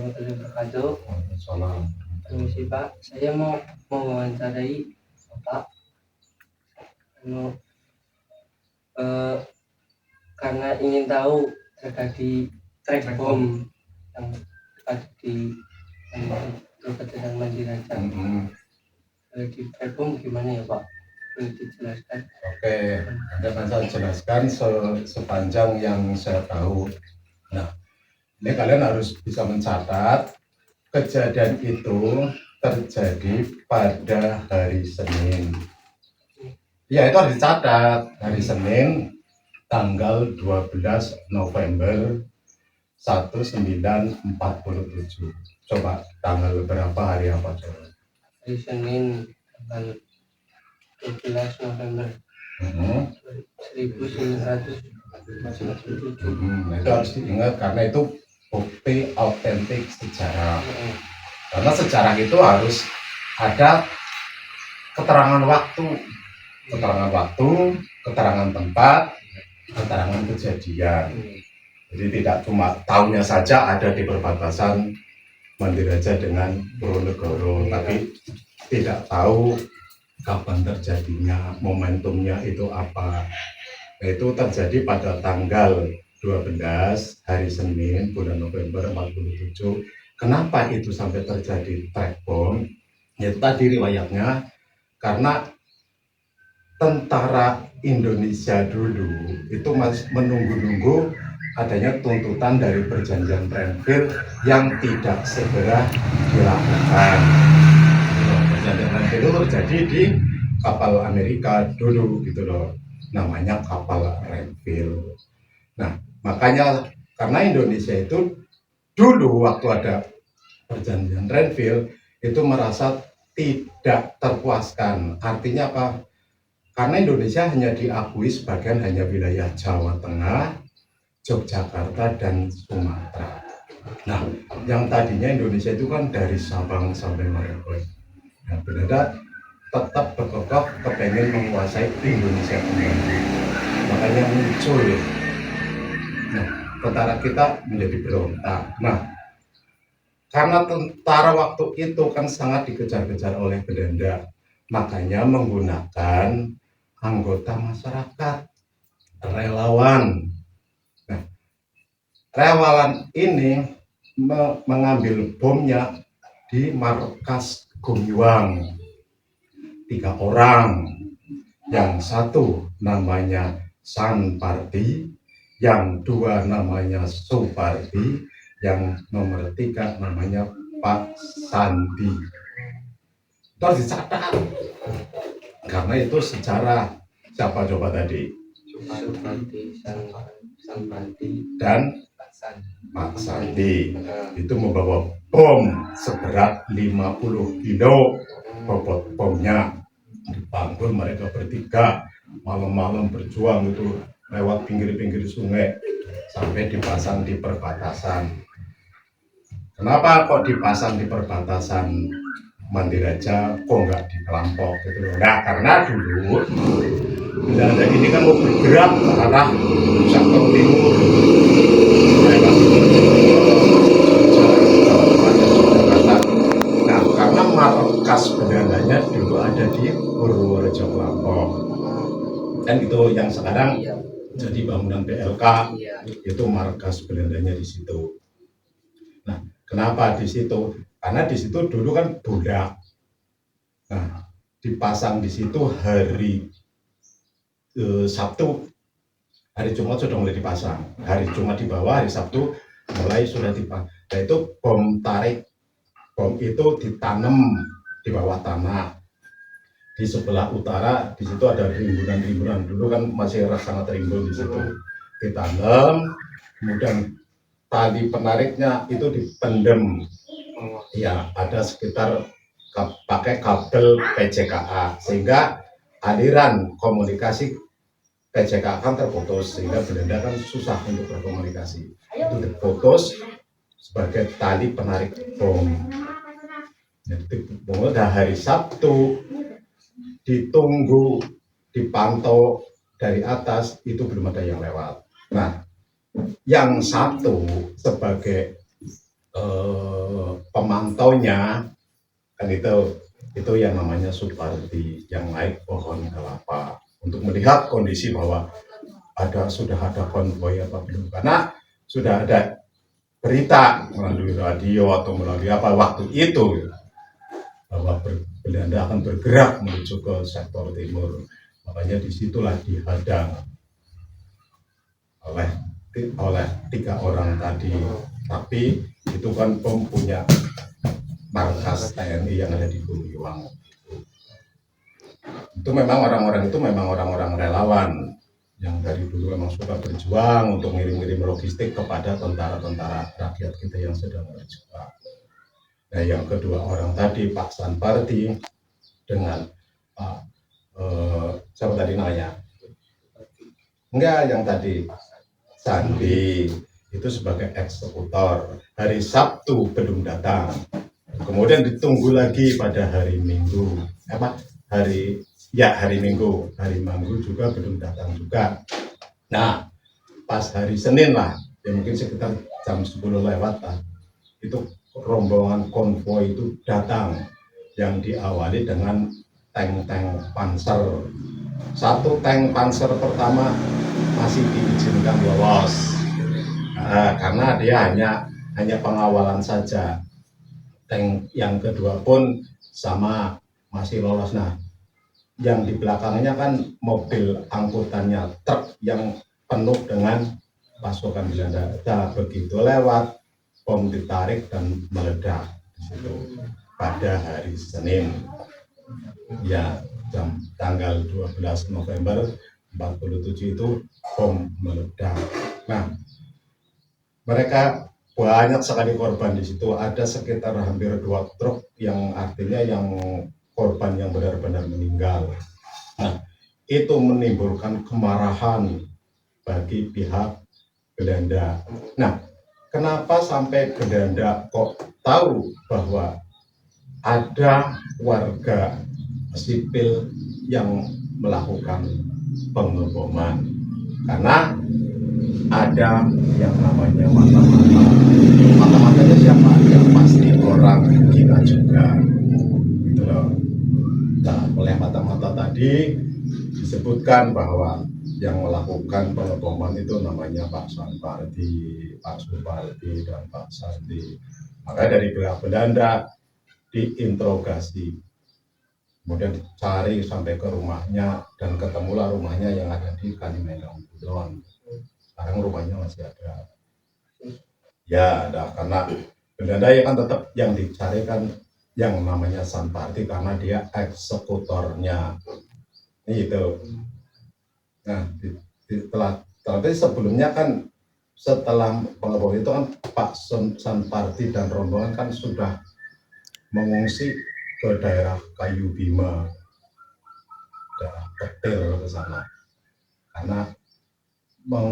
warahmatullahi wabarakatuh. Waalaikumsalam. Permisi Pak, saya mau mewawancarai Bapak. Karena ingin tahu terjadi track bom yang ada di Kabupaten Mandiraja. Di track bom gimana ya Pak? Boleh dijelaskan? Oke, akan saya jelaskan sepanjang yang saya tahu. Nah, ini kalian harus bisa mencatat kejadian itu terjadi pada hari Senin. Ya, itu harus dicatat. Hari Senin tanggal 12 November 1947. Coba tanggal berapa, hari apa coba? Hari Senin tanggal 12 November 1947. Itu harus diingat karena itu bukti autentik sejarah. Karena sejarah itu harus ada keterangan waktu, keterangan tempat, keterangan kejadian. Jadi tidak cuma tahunya saja ada di perbatasan Mandiraja dengan Purwonegoro, tapi tidak tahu kapan terjadinya, momentumnya itu apa. Itu terjadi pada tanggal 12 hari Senin bulan November 47. Kenapa itu sampai terjadi track bom? Itu tadi riwayatnya karena tentara Indonesia dulu itu masih menunggu-nunggu adanya tuntutan dari perjanjian Renville yang tidak segera dilakukan. Perjanjian Renville itu terjadi di kapal Amerika dulu gitu loh, namanya kapal Renville. Nah, makanya karena Indonesia itu dulu waktu ada perjanjian Renville itu merasa tidak terpuaskan. Artinya apa? Karena Indonesia hanya diakui sebagian hanya wilayah Jawa Tengah, Yogyakarta, dan Sumatera. Nah, yang tadinya Indonesia itu kan dari Sabang sampai Merauke. Nah, Belanda tetap berkokoh kepengen menguasai Indonesia kembali. Makanya muncul. Nah, tentara kita menjadi berontak. Nah, karena tentara waktu itu kan sangat dikejar-kejar oleh Belanda, makanya menggunakan anggota masyarakat, relawan. Nah, relawan ini mengambil bomnya di markas Gumiwang. 3 orang, yang satu namanya Sanpardi, yang 2 namanya Supardi, yang nomor 3 namanya Pak Sandi. Itu harus dicatat karena itu sejarah. Siapa coba tadi? Supardi, Sanpardi, dan Pak Sandi. Itu membawa bom seberat 50 kilo. Bobot bomnya dipanggul mereka bertiga, malam-malam berjuang itu lewat pinggir-pinggir sungai sampai dipasang di perbatasan. Kenapa kok dipasang di perbatasan Mandiraja, kok nggak di Kelampok gitu loh? Nah, karena dulu Belanda ini kan mau bergerak ke arah sektor timur, nah karena markas Belandanya dulu ada di Purworejo Kelampok, kan itu yang sekarang jadi bangunan PLK, itu markas Belandanya di situ. Nah, kenapa di situ? Karena di situ dulu kan budak. Nah, dipasang di situ hari Sabtu, hari Jumat sudah mulai dipasang. Hari Jumat di bawah, hari Sabtu mulai sudah dipasang. Nah, itu bom tarik. Bom itu ditanam di bawah tanah. Di sebelah utara, di situ ada rimbunan-rimbunan. Dulu kan masih sangat rimbun di situ. Ditanam, kemudian tali penariknya itu dipendem. Ya, ada sekitar pakai kabel PCKA sehingga aliran komunikasi PCKA kan terputus, sehingga Belanda kan susah untuk berkomunikasi. Itu diputus sebagai tali penarik bom. Jadi pada hari Sabtu ditunggu, dipantau dari atas, itu belum ada yang lewat. Nah, yang satu sebagai memantaunya kan itu yang namanya Supardi yang naik pohon kelapa untuk melihat kondisi bahwa sudah ada konvoy apa belum, karena sudah ada berita melalui radio atau melalui apa waktu itu bahwa Belanda akan bergerak menuju ke sektor timur. Makanya disitulah dihadang oleh 3 orang tadi. Tapi itu kan punya markas TNI yang ada di Buluiwang. Itu memang orang-orang relawan yang dari dulu memang sudah berjuang untuk ngirim-ngirim logistik kepada tentara-tentara rakyat kita yang sedang berjuang. Nah, yang kedua orang tadi, Pak Sanpardi dengan Pak siapa tadi namanya? Enggak, yang tadi Sandi itu sebagai eksekutor. Hari Sabtu belum datang. Kemudian ditunggu lagi pada hari Minggu. Hari Minggu. Hari Minggu juga belum datang juga. Nah, pas hari Senin lah, ya mungkin sekitar jam 10 lewat lah, itu rombongan konvoi itu datang yang diawali dengan tank-tank panser. Satu tank panser pertama masih diizinkan lolos karena dia hanya pengawalan saja. Tank yang kedua pun sama masih lolos. Nah, yang di belakangnya kan mobil angkutannya, truk yang penuh dengan pasukan Belanda. Nah, begitu lewat, bom ditarik dan meledak di situ pada hari Senin. Ya, tanggal 12 November 47 itu bom meledak. Nah, mereka banyak sekali korban di situ. Ada sekitar hampir 2 truk yang artinya yang korban yang benar-benar meninggal. Nah, itu menimbulkan kemarahan bagi pihak Belanda. Nah, kenapa sampai Belanda kok tahu bahwa ada warga sipil yang melakukan pengeboman? Karena ada yang namanya mata-mata. Mata-matanya siapa? Yang pasti orang kita juga. Gitu loh. Nah, oleh mata-mata tadi disebutkan bahwa yang melakukan pengeboman itu namanya Pak Sanpardi, Pak Supardi, dan Pak Sandi. Makanya dari pihak Belanda diinterogasi, kemudian dicari sampai ke rumahnya dan ketemulah rumahnya yang ada di Kalimantan Kulon. Sekarang rumahnya masih ada. Ya, ada, karena Belanda ya kan tetap yang dicarikan yang namanya Sanpardi karena dia eksekutornya. Itu. Nah, tapi sebelumnya kan setelah pengeboman itu kan Pak Sanpardi dan rombongan kan sudah mengungsi ke daerah Kayu Bima, daerah Petir ke sana, karena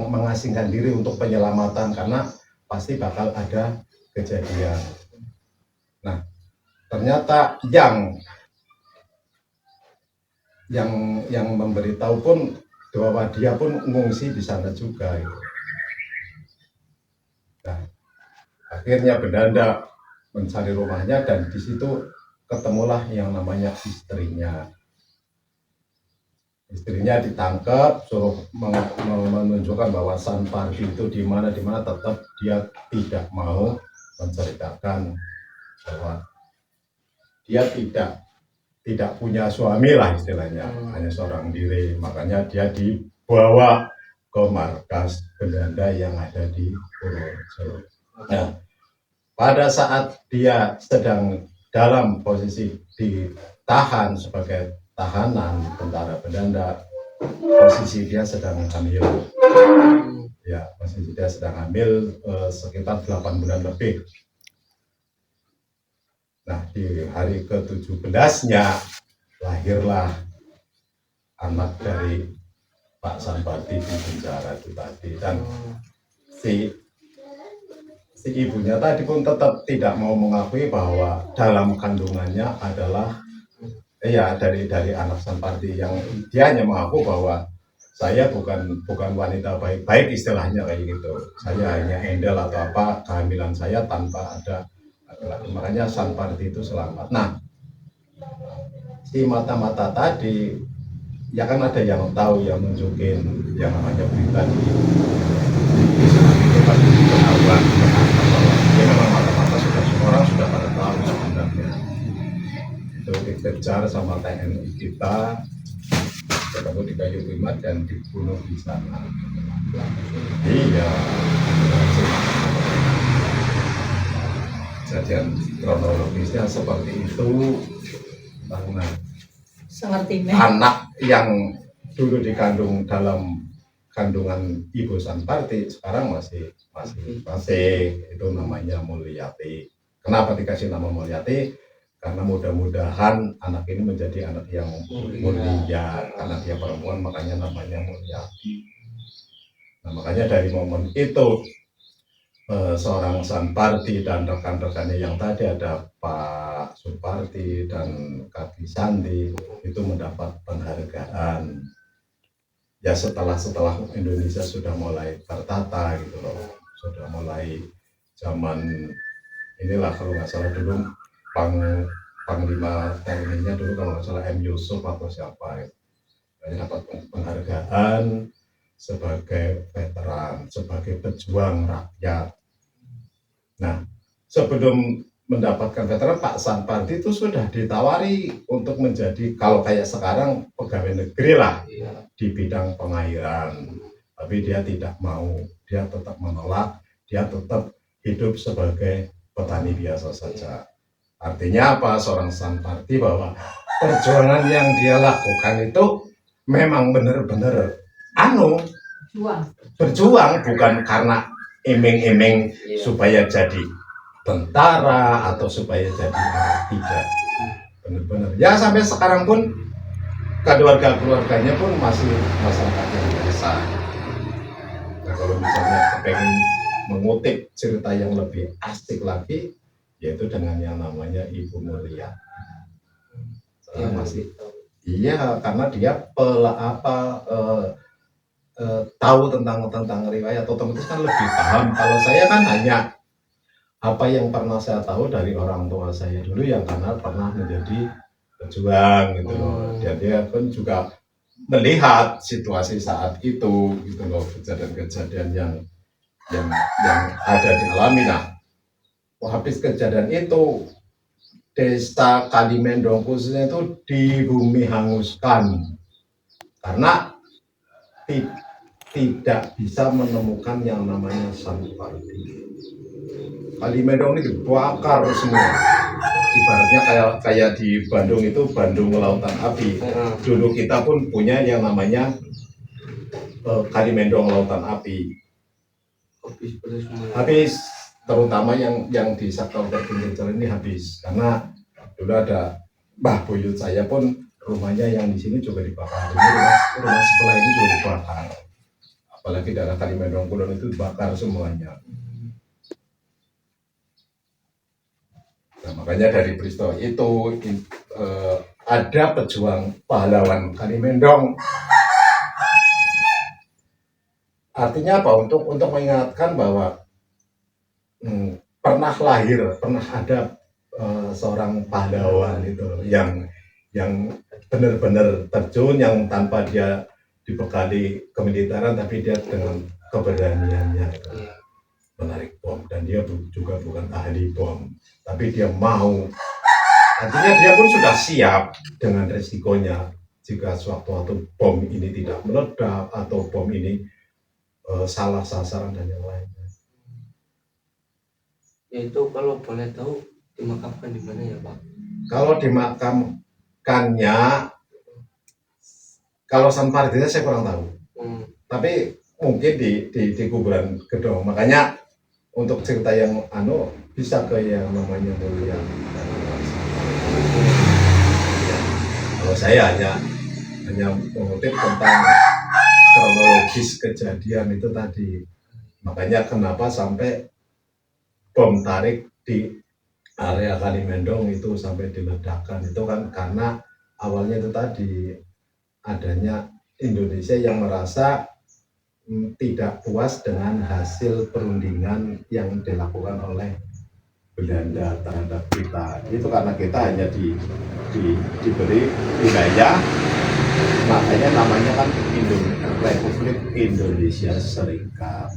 mengasingkan diri untuk penyelamatan karena pasti bakal ada kejadian. Nah, ternyata yang memberitahu pun bahwa dia pun mengungsi di sana juga. Nah, akhirnya Belanda mencari rumahnya dan di situ ketemulah yang namanya istrinya. Istrinya ditangkap, suruh menunjukkan bahwa Sanpardi itu di mana tetap dia tidak mau menceritakan bahwa dia tidak punya suami lah istilahnya, hanya seorang diri. Makanya dia dibawa ke markas Belanda yang ada di Purworejo. Nah, pada saat dia sedang dalam posisi ditahan sebagai tahanan tentara Belanda, posisi dia sedang hamil. Ya, posisi dia sedang hamil sekitar 8 bulan lebih. Nah, di hari ke-17-nya lahirlah anak dari Pak Sanpardi di penjara itu tadi. Dan si ibunya tadi pun tetap tidak mau mengakui bahwa dalam kandungannya adalah dari anak Sanpardi, yang dia hanya mengaku bahwa saya bukan wanita baik-baik istilahnya kayak gitu. Saya hanya handle atau apa kehamilan saya tanpa ada Makanya Sanparti itu selamat. Nah, si mata-mata tadi ya kan ada yang tahu yang nunjukin yang namanya berita di itu kan ketahuan bahwa dia memang mata-mata sudah orang sudah pada tahu sebenarnya itu dikejar sama TNI kita ketemu di Kayu Primat dan dibunuh di sana. Iya, kejadian kronologisnya seperti itu karena anak yang dulu dikandung dalam kandungan Ibu Sanparti sekarang masih itu namanya Mulyati. Kenapa dikasih nama Mulyati? Karena mudah-mudahan anak ini menjadi anak yang mulia, karena dia perempuan makanya namanya Mulyati. Nah, makanya dari momen itu seorang Sanparti dan rekan-rekannya yang tadi ada Pak Suparti dan Kaki Sandi itu mendapat penghargaan. Ya setelah Indonesia sudah mulai tertata gitu loh, sudah mulai zaman inilah kalau nggak salah dulu Panglima TNI-nya dulu kalau nggak salah M. Yusuf atau siapa gitu. Dapat penghargaan sebagai veteran, sebagai pejuang rakyat. Nah, sebelum mendapatkan veteran, Pak Sanparti itu sudah ditawari untuk menjadi kalau kayak sekarang pegawai negeri lah di bidang pengairan. Tapi dia tidak mau, dia tetap menolak, dia tetap hidup sebagai petani biasa saja. Artinya apa? Seorang Sanparti bahwa perjuangan yang dia lakukan itu memang benar-benar berjuang bukan karena iming-iming supaya jadi tentara atau supaya jadi orang, tidak, benar-benar ya sampai sekarang pun keluarganya pun masih masyarakat yang biasa. Nah kalau misalnya pengen mengutip cerita yang lebih asik lagi yaitu dengan yang namanya Ibu Mulia. Masih iya karena dia tahu tentang riwayat, otomatis kan lebih paham. Kalau saya kan hanya apa yang pernah saya tahu dari orang tua saya dulu yang karena pernah menjadi pejuang gitu loh. Dan dia pun juga melihat situasi saat itu gitu loh, kejadian-kejadian yang ada dialami. Nah, habis kejadian itu desa Kalimendong khususnya itu di bumi hanguskan karena tidak bisa menemukan yang namanya Sanparti. Kalimendong ini dibakar semua. Ibaratnya kayak di Bandung itu Bandung Lautan Api. Dulu kita pun punya yang namanya Kalimendong Lautan Api. Habis terutama yang di Kabupaten Pinggir Jalan ini habis karena dulu ada Mbah Buyut saya pun rumahnya yang di sini juga dibakar. Rumah sebelah ini juga dibakar. Apalagi daerah Kalimendong Kulon itu dibakar semuanya. Nah, makanya dari peristiwa itu ada pejuang pahlawan Kalimendong. Artinya apa? Untuk mengingatkan bahwa pernah ada seorang pahlawan itu yang benar-benar terjun, yang tanpa dia dibekali kemiliteran tapi dia dengan keberaniannya menarik bom, dan dia juga bukan ahli bom tapi dia mau. Artinya dia pun sudah siap dengan resikonya jika suatu bom ini tidak meledak atau bom ini salah sasaran dan yang lainnya. Itu kalau boleh tahu dimakamkan di mana ya Pak? Kalau dimakamkannya, kalau Sanpartinya saya kurang tahu. Tapi mungkin di kuburan Gedong. Makanya untuk cerita yang bisa ke yang namanya Mulia. Kalau saya hanya mengutip tentang kronologis kejadian itu tadi. Makanya kenapa sampai bom tarik di area Kalimendong itu sampai diledakkan itu kan karena awalnya itu tadi adanya Indonesia yang merasa tidak puas dengan hasil perundingan yang dilakukan oleh Belanda terhadap kita. Itu karena kita hanya diberi wilayah, makanya namanya kan Republik Indonesia Serikat.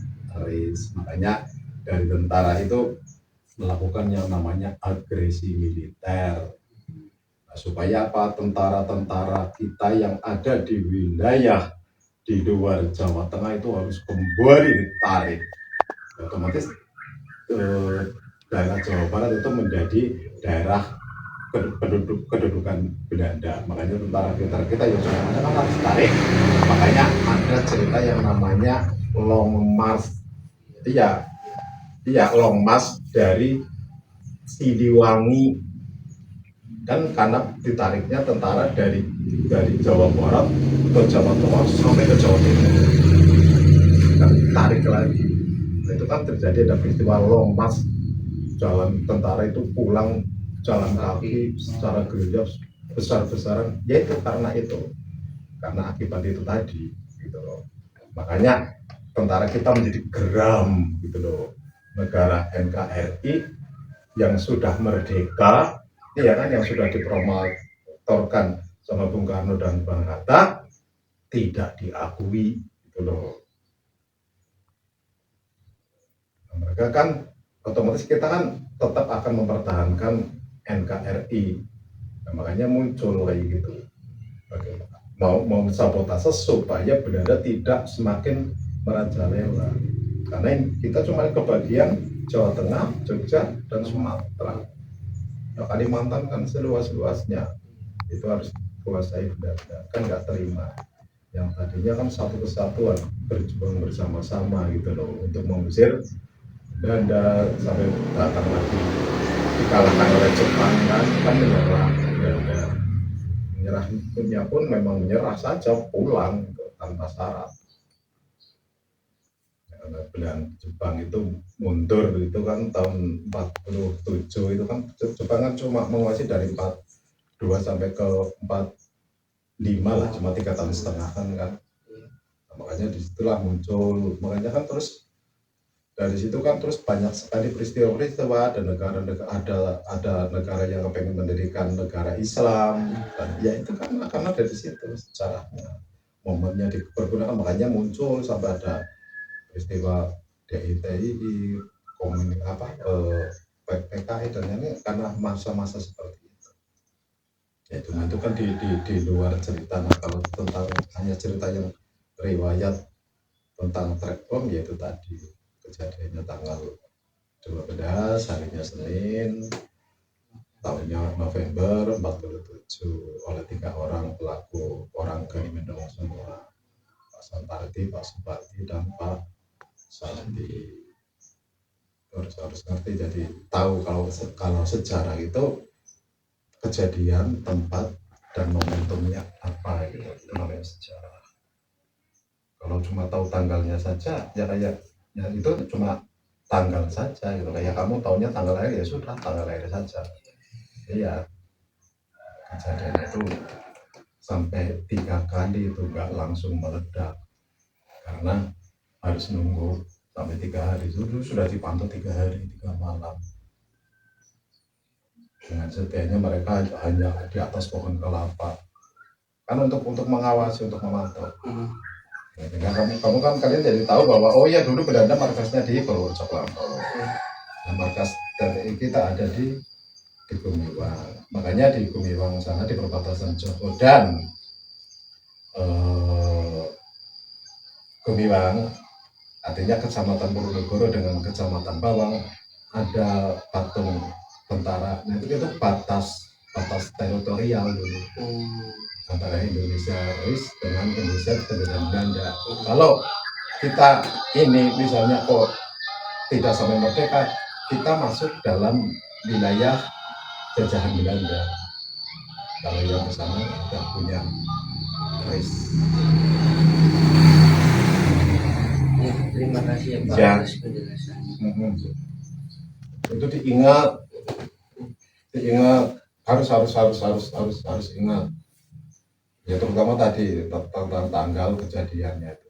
Makanya dari tentara itu melakukan yang namanya agresi militer. Nah, supaya apa? Tentara-tentara kita yang ada di wilayah di luar Jawa Tengah itu harus kembali ditarik. Otomatis daerah Jawa Barat itu menjadi daerah kedudukan Belanda. Makanya tentara kita yang sudah kan harus tarik. Makanya ada cerita yang namanya Long March. Iya, Long March dari Siliwangi, kan karena ditariknya tentara dari Jawa Barat ke Jawa Tengah sampai ke Jawa Timur, kan tarik lagi. Nah, itu kan terjadi ada peristiwa Long March, jalan tentara itu pulang jalan kaki secara gerilya besar-besaran, yaitu karena akibat itu tadi gitu loh. Makanya tentara kita menjadi geram gitu loh. Negara NKRI yang sudah merdeka, ya kan, yang sudah dipromotorkan sama Bung Karno dan Bang Hatta, tidak diakui gitu loh. Nah, mereka kan otomatis kita kan tetap akan mempertahankan NKRI. Nah, makanya muncul kayak gitu. Mau sabotase supaya Belanda tidak semakin merajalela. Karena kita cuma kebagian Jawa Tengah, Jogja, dan Sumatera. Nah, Kalimantan kan seluas-luasnya itu harus kuasai Belanda, kan nggak terima. Yang tadinya kan satu kesatuan berjuang bersama-sama gitu loh untuk mengusir Belanda sampai datang lagi dikalahkan oleh Jepang, kan menyerah Belanda. Menyerahnya pun memang menyerah saja, pulang tanpa syarat. Karena Belanda Jepang itu mundur itu kan tahun 47 itu kan Jepang kan cuma menguasai dari 42 sampai ke 45 lah, cuma 3 tahun setengah kan. Nah, makanya disitulah muncul, makanya kan terus dari situ kan terus banyak sekali peristiwa-peristiwa, ada negara yang pengen mendirikan negara Islam, dan ya itu kan karena dari situ sejarahnya momennya dipergunakan, makanya muncul sampai ada peristiwa DITI, PKI, dan ini karena masa-masa seperti itu. Ya itu kan di luar cerita. Nah, kalau tentang hanya cerita yang riwayat tentang track bom, yaitu tadi kejadiannya tanggal 12, harinya Senin, tahunnya November 47, oleh 3 orang pelaku, orang Gani Mendong semua, Pak Santarti, Pak Suparti, dan Pak Sandi. Harus ngerti, jadi tahu kalau sejarah itu kejadian, tempat, dan momentumnya apa gitu, itu namanya sejarah. Kalau cuma tahu tanggalnya saja, ya kayak ya itu cuma tanggal saja gitu, kayak kamu tahunya tanggal lahir, ya sudah tanggal lahir saja. Iya, kejadian itu sampai 3 kali itu nggak langsung meledak, karena harus nunggu sampai 3 hari. Itu sudah dipantau 3 hari 3 malam. Dengan setianya mereka hanya di atas pohon kelapa, kan untuk mengawasi, untuk memantau. Nah, kamu kan kalian jadi tahu bahwa oh ya dulu Belanda markasnya di Purworejo Lampung. Nah, markas dari kita ada di Gumiwang. Makanya di Gumiwang sana di perbatasan Joko dan Gumiwang, artinya Kecamatan Purwonegoro dengan Kecamatan Bawang, ada patung tentara. Nah, itu batas teritorial dulu antara Indonesia dengan Indonesia dengan Belanda. Kalau kita ini misalnya kok tidak sampai merdeka, kita masuk dalam wilayah jajahan Belanda. Kalau yang ke sana tidak punya risk. Terima kasih ya Pak atas penjelasannya. Itu diingat, harus ingat. Ya terutama tadi tentang tanggal kejadiannya itu.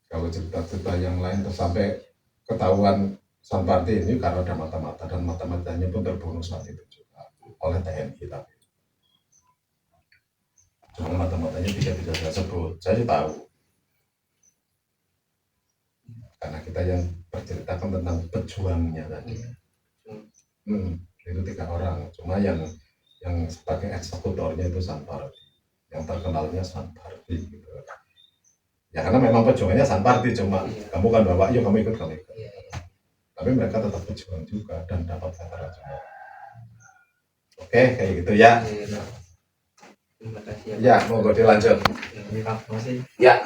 Kalau cerita-cerita yang lain terus sampai ketahuan Sanparti ini karena ada mata-mata dan mata-matanya pun terbunuh saat itu juga oleh TNI, tapi cuma mata-matanya tidak bisa saya sebut. Saya sih tahu karena kita yang berceritakan tentang pejuangnya tadi. Itu 3 orang, cuma yang sebagai eksekutornya itu Sanparti, yang terkenalnya Sanparti gitu. Ya karena memang pejuangannya Sanparti, cuma kamu kan bawa, yuk kamu ikut. Tapi mereka tetap pejuang juga dan dapat veteran juga. Oke, kayak gitu ya. Terima kasih Ya, monggo dilanjut. Terima kasih. Ya.